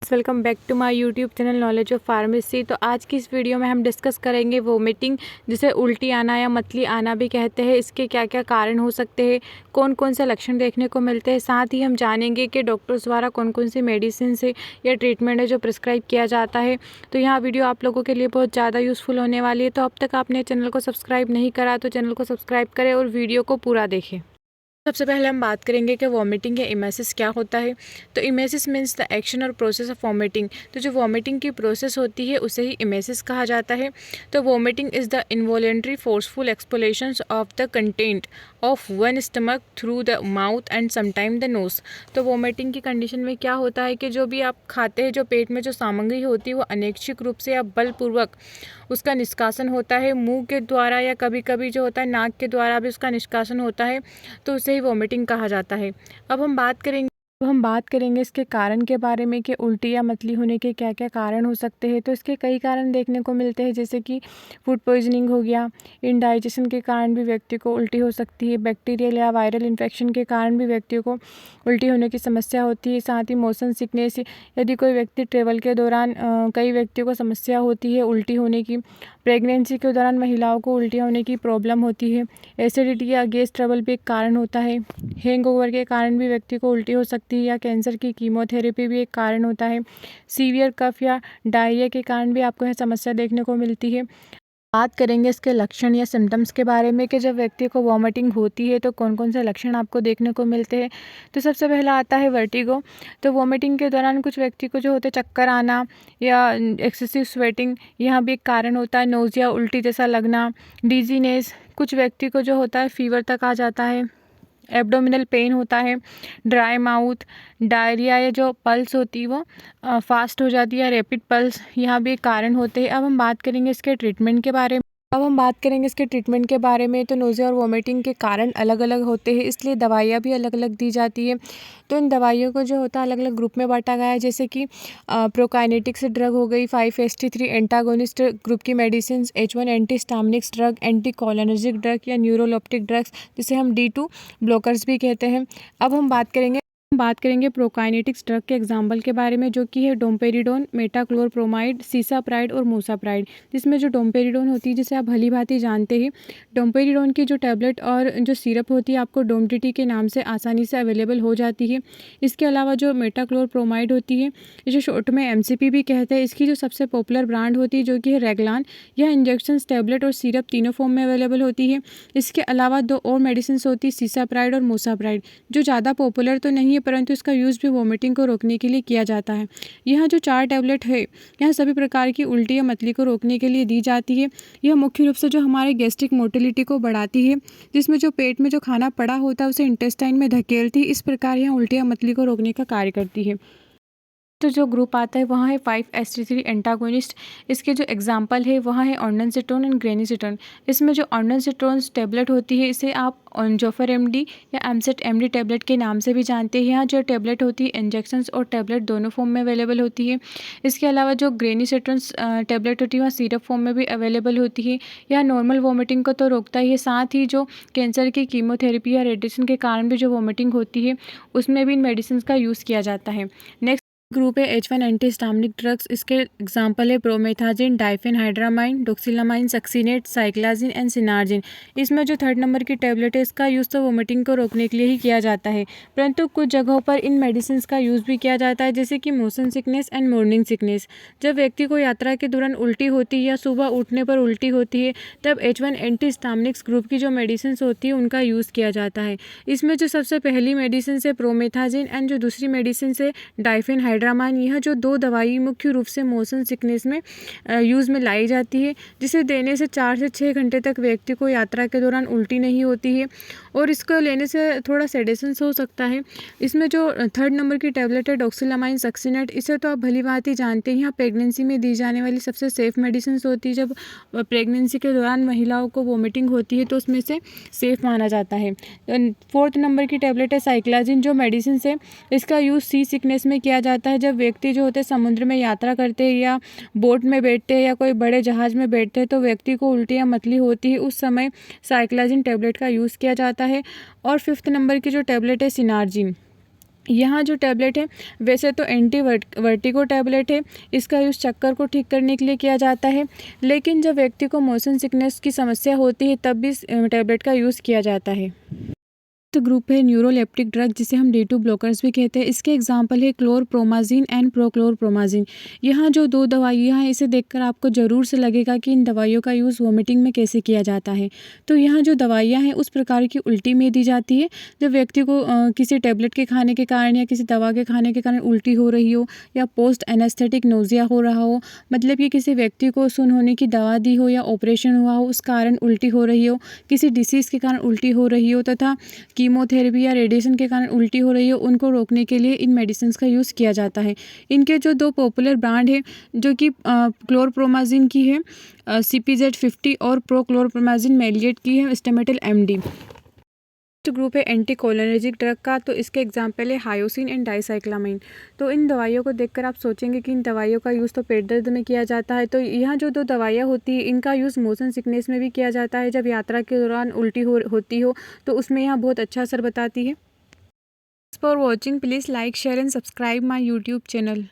Welcome back to my YouTube channel knowledge of pharmacy. तो आज की इस वीडियो में हम डिस्कस करेंगे वोमिटिंग, जिसे उल्टी आना या मतली आना भी कहते हैं। इसके क्या क्या कारण हो सकते हैं, कौन कौन से लक्षण देखने को मिलते हैं। साथ ही हम जानेंगे कि डॉक्टर्स द्वारा कौन कौन सी मेडिसिन है या ट्रीटमेंट है जो प्रिस्क्राइब किया जाता है। तो यहाँ वीडियो आप लोगों के लिए बहुत ज़्यादा यूज़फुल होने वाली है। तो अब तक आपने चैनल को सब्सक्राइब नहीं करा तो चैनल को सब्सक्राइब करें और वीडियो को पूरा देखें। सबसे पहले हम बात करेंगे कि वॉमिटिंग या इमेसिस क्या होता है। तो इमेसिस मीन्स द एक्शन और प्रोसेस ऑफ वॉमिटिंग। तो जो वॉमिटिंग की प्रोसेस होती है उसे ही इमेसिस कहा जाता है। तो vomiting is the involuntary forceful expulsions of the content of one stomach through the mouth and sometime the nose. तो वॉमिटिंग की कंडीशन में क्या होता है कि जो भी आप खाते हैं, जो पेट में जो सामग्री होती है वो अनैच्छिक रूप से या बलपूर्वक उसका निष्कासन होता है, मुंह के द्वारा या कभी कभी जो होता है नाक के द्वारा भी उसका निष्कासन होता है, तो उसे ही वॉमिटिंग कहा जाता है। अब हम बात करेंगे इसके कारण के बारे में कि उल्टी या मतली होने के क्या क्या कारण हो सकते हैं। तो इसके कई कारण देखने को मिलते हैं, जैसे कि फूड पॉइजनिंग हो गया, इनडाइजेशन के कारण भी व्यक्ति को उल्टी हो सकती है, बैक्टीरियल या वायरल इन्फेक्शन के कारण भी व्यक्तियों को उल्टी होने की समस्या होती है। साथ ही मोशन सिकनेस, यदि कोई व्यक्ति ट्रेवल के दौरान कई व्यक्तियों को समस्या होती है उल्टी होने की। प्रेगनेंसी के दौरान महिलाओं को उल्टियाँ होने की प्रॉब्लम होती है। एसिडिटी या गैस ट्रबल भी एक कारण होता है। हैंगओवर के कारण भी व्यक्ति को उल्टी हो सकती है, या कैंसर की कीमोथेरेपी भी एक कारण होता है। सीवियर कफ या डायरिया के कारण भी आपको यह समस्या देखने को मिलती है। बात करेंगे इसके लक्षण या सिम्टम्स के बारे में कि जब व्यक्ति को वॉमिटिंग होती है तो कौन कौन से लक्षण आपको देखने को मिलते हैं। तो सबसे पहला आता है वर्टिगो। तो वॉमिटिंग के दौरान कुछ व्यक्ति को जो होते हैं चक्कर आना या एक्सेसिव स्वेटिंग, यहाँ भी एक कारण होता है। नोज़िया, उल्टी जैसा लगना, डिजीनेस, कुछ व्यक्ति को जो होता है फीवर तक आ जाता है। एब्डोमिनल पेन होता है, ड्राई माउथ, डायरिया या जो पल्स होती है वो फास्ट हो जाती है, रैपिड पल्स, यहाँ भी एक कारण होते हैं। अब हम बात करेंगे इसके ट्रीटमेंट के बारे में। तो नोज़िया और वॉमिटिंग के कारण अलग अलग होते हैं, इसलिए दवाइयाँ भी अलग अलग दी जाती है। तो इन दवाइयों को जो होता है अलग अलग ग्रुप में बांटा गया है, जैसे कि प्रोकाइनेटिक्स ड्रग हो गई, 5-HT3 एंटागोनिस्ट ग्रुप की medicine, H1 antihistaminics drug, anticholinergic drug या न्यूरोलेप्टिक ड्रग्स, जिसे हम D2 ब्लॉकर्स भी कहते हैं। अब हम बात करेंगे प्रोकाइनेटिक्स ड्रग के एग्जाम्पल के बारे में, जो कि है डोम्पेरिडोन, मेटाक्लोरप्रोमाइड, सीसाप्राइड और मोसाप्राइड। जिसमें जो डोम्पेरिडोन होती है, जिसे आप भली भांति जानते हैं, डोम्पेरिडोन की जो टैबलेट और जो सिरप होती है आपको डोमटीटी के नाम से आसानी से अवेलेबल हो जाती है। इसके अलावा जो मेटाक्लोरप्रोमाइड होती है, इसे शॉर्ट में MCP भी कहते हैं, इसकी जो सबसे पॉपुलर ब्रांड होती है जो कि है रेगलान। यह इंजेक्शन, टैबलेट और सिरप तीनों फॉर्म में अवेलेबल होती है। इसके अलावा दो और मेडिसिन होती है, सीसाप्राइड और मोसाप्राइड, जो ज़्यादा पॉपुलर तो नहीं है परंतु इसका यूज़ भी वॉमिटिंग को रोकने के लिए किया जाता है। यह जो 4 टैबलेट है, यह सभी प्रकार की उल्टी या मतली को रोकने के लिए दी जाती है। यह मुख्य रूप से जो हमारे गैस्ट्रिक मोटिलिटी को बढ़ाती है, जिसमें जो पेट में जो खाना पड़ा होता है उसे इंटेस्टाइन में धकेलती है। इस प्रकार यह उल्टी या मतली को रोकने का कार्य करती है। तो जो ग्रुप आता है वहाँ है 5-HT3 एंटागोनिस्ट। इसके जो एग्जांपल है वहाँ है ऑर्नसेटोन एंड ग्रेनिसेटोन। इसमें जो ऑर्नसेटोन टैबलेट होती है इसे आप ऑनजोफर MD या एमसेट MD टैबलेट के नाम से भी जानते हैं। यहाँ जो टैबलेट होती है इंजेक्शंस और टैबलेट दोनों फॉर्म में अवेलेबल होती है। इसके अलावा जो ग्रेनिसेटोन टैबलेट होती है वह सिरप फॉर्म में भी अवेलेबल होती है। यह नॉर्मल वॉमिटिंग को तो रोकता ही है, साथ ही जो कैंसर की कीमोथेरेपी या रेडिएशन के कारण भी जो वॉमिटिंग होती है उसमें भी इन मेडिसिन का यूज़ किया जाता है। नेक्स्ट ग्रुप है H1 एंटीस्टामिनिक ड्रग्स। इसके एग्जांपल है प्रोमेथाजिन, डाइफेनहाइड्रामाइन, डोक्सिलामाइन, सक्सिनेट, साइक्लाजिन एंड सिनार्जिन। इसमें जो 3rd नंबर की टैबलेट है इसका यूज़ तो वोमिटिंग को रोकने के लिए ही किया जाता है, परंतु कुछ जगहों पर इन मेडिसिन का यूज़ भी किया जाता है, जैसे कि motion sickness and morning sickness. जब व्यक्ति को यात्रा के दौरान उल्टी होती है या सुबह उठने पर उल्टी होती है, तब H1 एंटीस्टामिनिक्स ग्रुप की जो मेडिसिन होती है उनका यूज़ किया जाता है। इसमें जो सबसे पहली मेडिसिन है प्रोमेथाजिन एंड जो दूसरी मेडिसिन है डाइफेनहाइड्रामाइन। यह जो 2 दवाई मुख्य रूप से मोशन सिकनेस में यूज़ में लाई जाती है, जिसे देने से 4 से 6 घंटे तक व्यक्ति को यात्रा के दौरान उल्टी नहीं होती है और इसको लेने से थोड़ा सेडेशन हो सकता है। इसमें जो 3rd नंबर की टैबलेट है डोक्सिलामाइन सक्सिनेट, इसे तो आप भली भांति जानते हैं, यहाँ प्रेगनेंसी में दी जाने वाली सबसे सेफ़ मेडिसिन होती है। जब प्रेगनेंसी के दौरान महिलाओं को वोमिटिंग होती है तो उसमें से सेफ़ माना जाता है। 4th नंबर की टैबलेट है साइक्लाजिन। जो मेडिसिन है इसका यूज़ सी सिकनेस में किया जाता है। जब व्यक्ति जो होते हैं समुद्र में यात्रा करते हैं या बोट में बैठते हैं या कोई बड़े जहाज़ में बैठते हैं तो व्यक्ति को उल्टी या मतली होती है, उस समय साइक्लाजिन टैबलेट का यूज़ किया जाता है। और 5th नंबर की जो टैबलेट है सिनार्जिन, यहाँ जो टैबलेट है वैसे तो एंटी वर्टिगो टैबलेट है, इसका यूज़ चक्कर को ठीक करने के लिए किया जाता है, लेकिन जब व्यक्ति को मोशन सिकनेस की समस्या होती है तब भी इस टैबलेट का यूज़ किया जाता है। तो ग्रुप है न्यूरोलेप्टिक ड्रग, जिसे हम D2 ब्लॉकर्स भी कहते हैं। इसके एग्जांपल है क्लोरप्रोमाजिन एंड प्रोक्लोरप्रोमाजिन। यहाँ जो दो दवाइयाँ हैं, इसे देखकर आपको ज़रूर से लगेगा कि इन दवाइयों का यूज़ वोमिटिंग में कैसे किया जाता है। तो यहाँ जो दवाइयाँ हैं उस प्रकार की उल्टी में दी जाती है जब व्यक्ति को किसी टैबलेट के खाने के कारण या किसी दवा के खाने के कारण उल्टी हो रही हो, या पोस्ट एनेस्थेटिक नोज़िया हो रहा हो, मतलब कि किसी व्यक्ति को सुन होने की दवा दी हो या ऑपरेशन हुआ हो उस कारण उल्टी हो रही हो, किसी डिसीज़ के कारण उल्टी हो रही हो, तथा कीमोथेरेपी या रेडिएशन के कारण उल्टी हो रही हो, उनको रोकने के लिए इन मेडिसिन्स का यूज़ किया जाता है। इनके जो दो पॉपुलर ब्रांड है जो कि क्लोरप्रोमाजिन की है CPZ50 और प्रोक्लोरप्रोमाजिन मेलिएट की है स्टेमेटल MD। तो ग्रुप है एंटीकोलिनर्जिक ड्रग का, तो इसके एग्जांपल है हायोसिन एंड डाइसाइक्लामाइन। तो इन दवाइयों को देखकर आप सोचेंगे कि इन दवाइयों का यूज़ तो पेट दर्द में किया जाता है। तो यहाँ जो दो दवाइयाँ होती है इनका यूज़ मोशन सिकनेस में भी किया जाता है, जब यात्रा के दौरान उल्टी होती हो तो उसमें यहाँ बहुत अच्छा असर बताती है। For watching please like share and subscribe my YouTube channel.